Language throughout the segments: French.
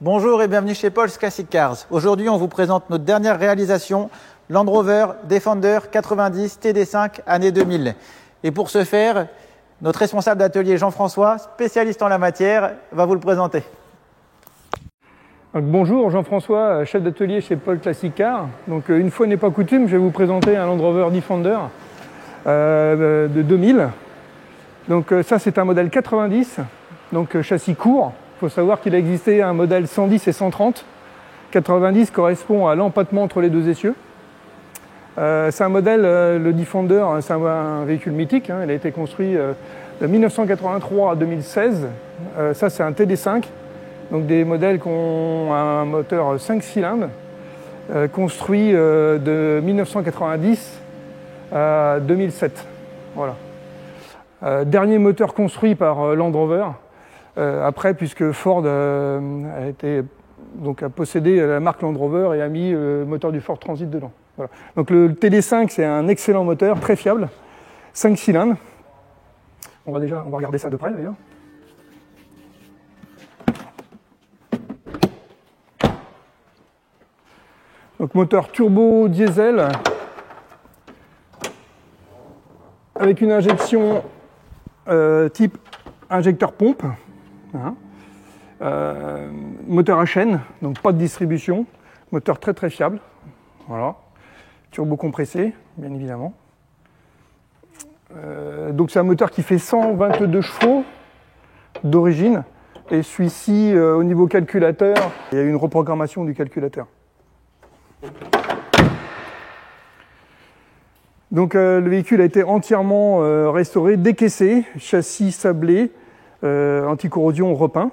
Bonjour et bienvenue chez Paul's Classic Cars. Aujourd'hui, on vous présente notre dernière réalisation, Land Rover Defender 90 TD5 année 2000. Et pour ce faire, notre responsable d'atelier Jean-François, spécialiste en la matière, va vous le présenter. Donc, bonjour, Jean-François, chef d'atelier chez Paul Classic Cars. Donc, une fois n'est pas coutume, je vais vous présenter un Land Rover Defender de 2000. Donc ça, c'est un modèle 90, donc châssis court. Il faut savoir qu'il a existé un modèle 110 et 130. 90 correspond à l'empattement entre les deux essieux. C'est un modèle, le Defender, c'est un véhicule mythique. Hein, il a été construit de 1983 à 2016. Ça, c'est un TD5. Donc des modèles qui ont un moteur 5 cylindres, construit de 1990 à 2007. Voilà. Dernier moteur construit par Land Rover. Après, puisque Ford a possédé la marque Land Rover et a mis le moteur du Ford Transit dedans. Voilà. Donc le TD5, c'est un excellent moteur, très fiable, 5 cylindres. On va regarder ça de près d'ailleurs. Donc moteur turbo diesel avec une injection type injecteur pompe. Hein. Moteur à chaîne, donc pas de distribution. Moteur très très fiable. Voilà. Turbo compressé, bien évidemment. Donc c'est un moteur qui fait 122 chevaux d'origine. Et celui-ci, au niveau calculateur, il y a une reprogrammation du calculateur. Donc le véhicule a été entièrement restauré, décaissé, châssis sablé, anti-corrosion repeint.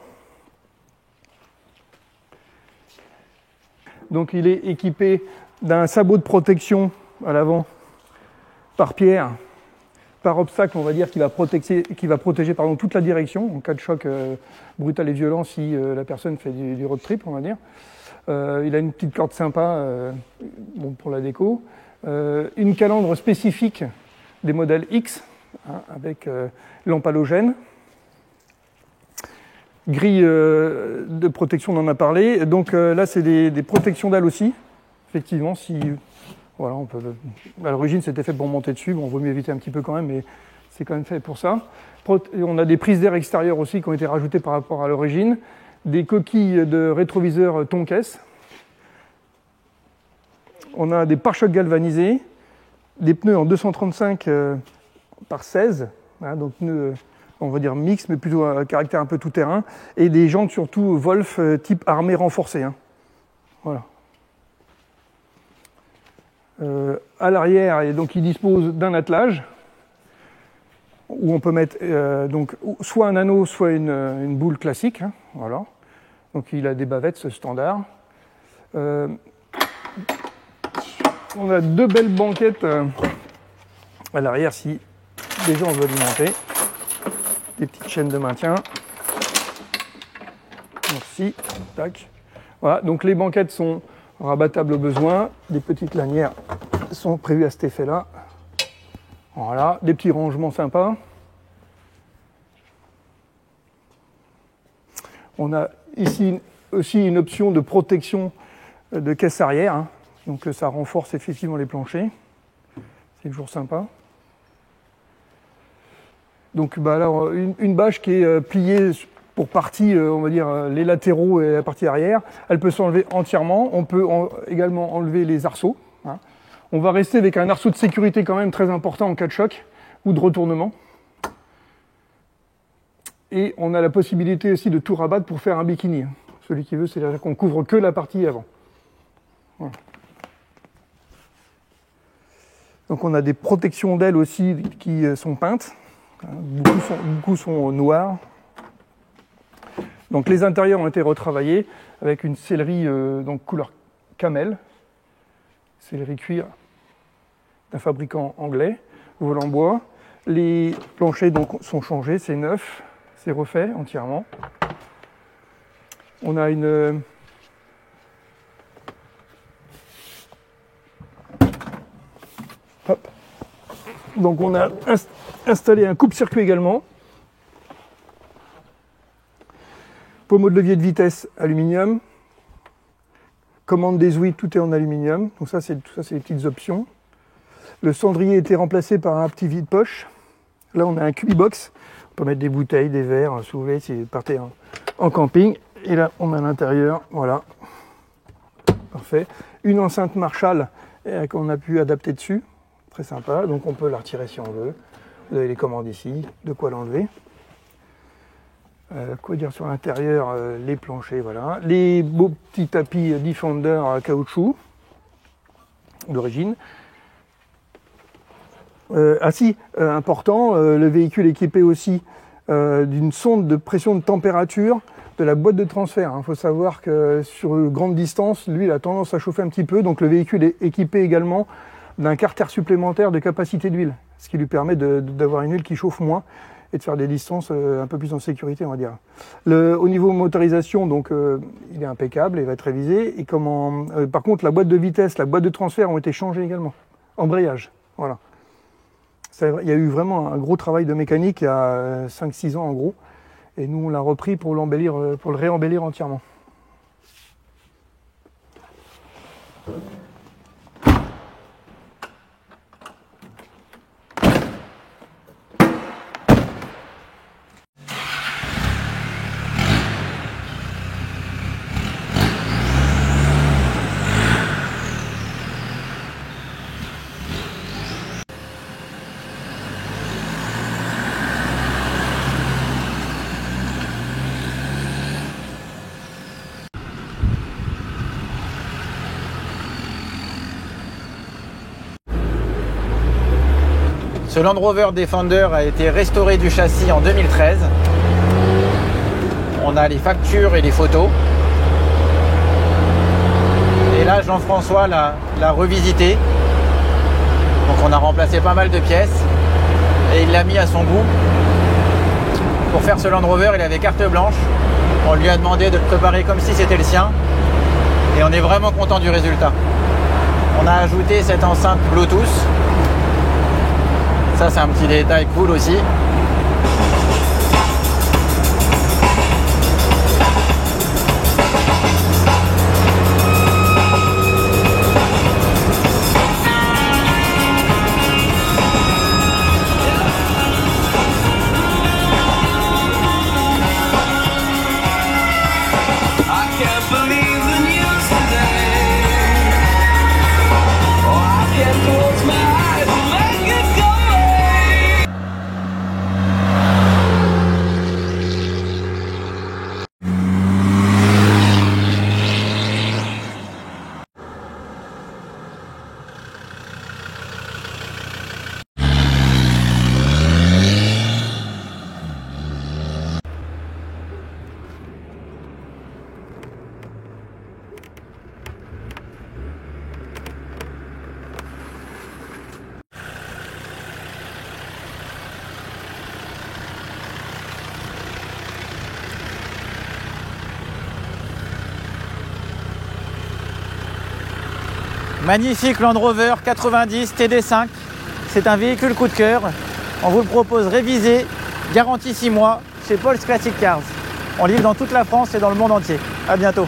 Donc il est équipé d'un sabot de protection à l'avant par pierre, par obstacle, on va dire, qui va protéger toute la direction en cas de choc brutal et violent si la personne fait du road trip, on va dire. Il a une petite corde sympa pour la déco. Une calandre spécifique des modèles X, hein, avec lampe halogène. Grille de protection, on en a parlé. Donc là, c'est des protections d'ailes aussi. Effectivement, voilà, à l'origine, c'était fait pour monter dessus. Bon, vaut mieux éviter un petit peu quand même, mais c'est quand même fait pour ça. On a des prises d'air extérieures aussi qui ont été rajoutées par rapport à l'origine. Des coquilles de rétroviseur Tonkass. On a des pare-chocs galvanisés, des pneus en 235 par 16, hein, donc pneus, on va dire mix, mais plutôt à caractère un peu tout-terrain, et des jantes surtout Wolf type armée renforcée. Hein. Voilà. À l'arrière, donc, il dispose d'un attelage où on peut mettre donc soit un anneau, soit une boule classique. Hein, voilà. Donc il a des bavettes, ce standard. On a deux belles banquettes à l'arrière si déjà on veut alimenter. Des petites chaînes de maintien. Merci. Tac. Voilà, donc les banquettes sont rabattables au besoin. Des petites lanières sont prévues à cet effet-là. Voilà, des petits rangements sympas. On a ici aussi une option de protection de caisse arrière. Hein. Donc ça renforce effectivement les planchers. C'est toujours sympa. Donc alors, une bâche qui est pliée pour partie, on va dire, les latéraux et la partie arrière. Elle peut s'enlever entièrement. On peut également enlever les arceaux. Hein. On va rester avec un arceau de sécurité quand même très important en cas de choc ou de retournement. Et on a la possibilité aussi de tout rabattre pour faire un bikini. Celui qui veut, c'est-à-dire qu'on couvre que la partie avant. Voilà. Donc on a des protections d'ailes aussi qui sont peintes. Beaucoup sont noirs. Donc les intérieurs ont été retravaillés avec une sellerie donc couleur camel, sellerie cuir d'un fabricant anglais, vol en bois. Les planchers donc sont changés, c'est neuf, c'est refait entièrement. On a une hop. Donc on a installé un coupe-circuit également. Pommeau de levier de vitesse, aluminium. Commande des ouïes, tout est en aluminium. Donc ça, c'est les petites options. Le cendrier a été remplacé par un petit vide-poche. Là, on a un cubibox. On peut mettre des bouteilles, des verres, si vous voulez, si vous partez en camping. Et là, on a l'intérieur, voilà. Parfait. Une enceinte Marshall qu'on a pu adapter dessus. Très sympa. Donc, on peut la retirer si on veut. Vous avez les commandes ici, de quoi l'enlever. Quoi dire sur l'intérieur, les planchers, voilà. Les beaux petits tapis Defender à caoutchouc d'origine. Important, le véhicule est équipé aussi d'une sonde de pression de température de la boîte de transfert. Il faut savoir que sur grande distance, lui, il a tendance à chauffer un petit peu. Donc le véhicule est équipé également d'un carter supplémentaire de capacité d'huile, ce qui lui permet d'avoir une huile qui chauffe moins et de faire des distances un peu plus en sécurité, on va dire. Au niveau motorisation, donc, il est impeccable, il va être révisé. Et par contre, la boîte de vitesse, la boîte de transfert ont été changées également. Embrayage, voilà. Il y a eu vraiment un gros travail de mécanique il y a 5-6 ans en gros. Et nous, on l'a repris pour le réembellir entièrement. Ce Land Rover Defender a été restauré du châssis en 2013. On a les factures et les photos. Et là, Jean-François l'a revisité. Donc on a remplacé pas mal de pièces. Et il l'a mis à son goût. Pour faire ce Land Rover, il avait carte blanche. On lui a demandé de le préparer comme si c'était le sien. Et on est vraiment content du résultat. On a ajouté cette enceinte Bluetooth. Ça, c'est un petit détail cool aussi. Magnifique Land Rover 90 TD5. C'est un véhicule coup de cœur. On vous le propose révisé, garantie 6 mois chez Paul's Classic Cars. On livre dans toute la France et dans le monde entier. À bientôt.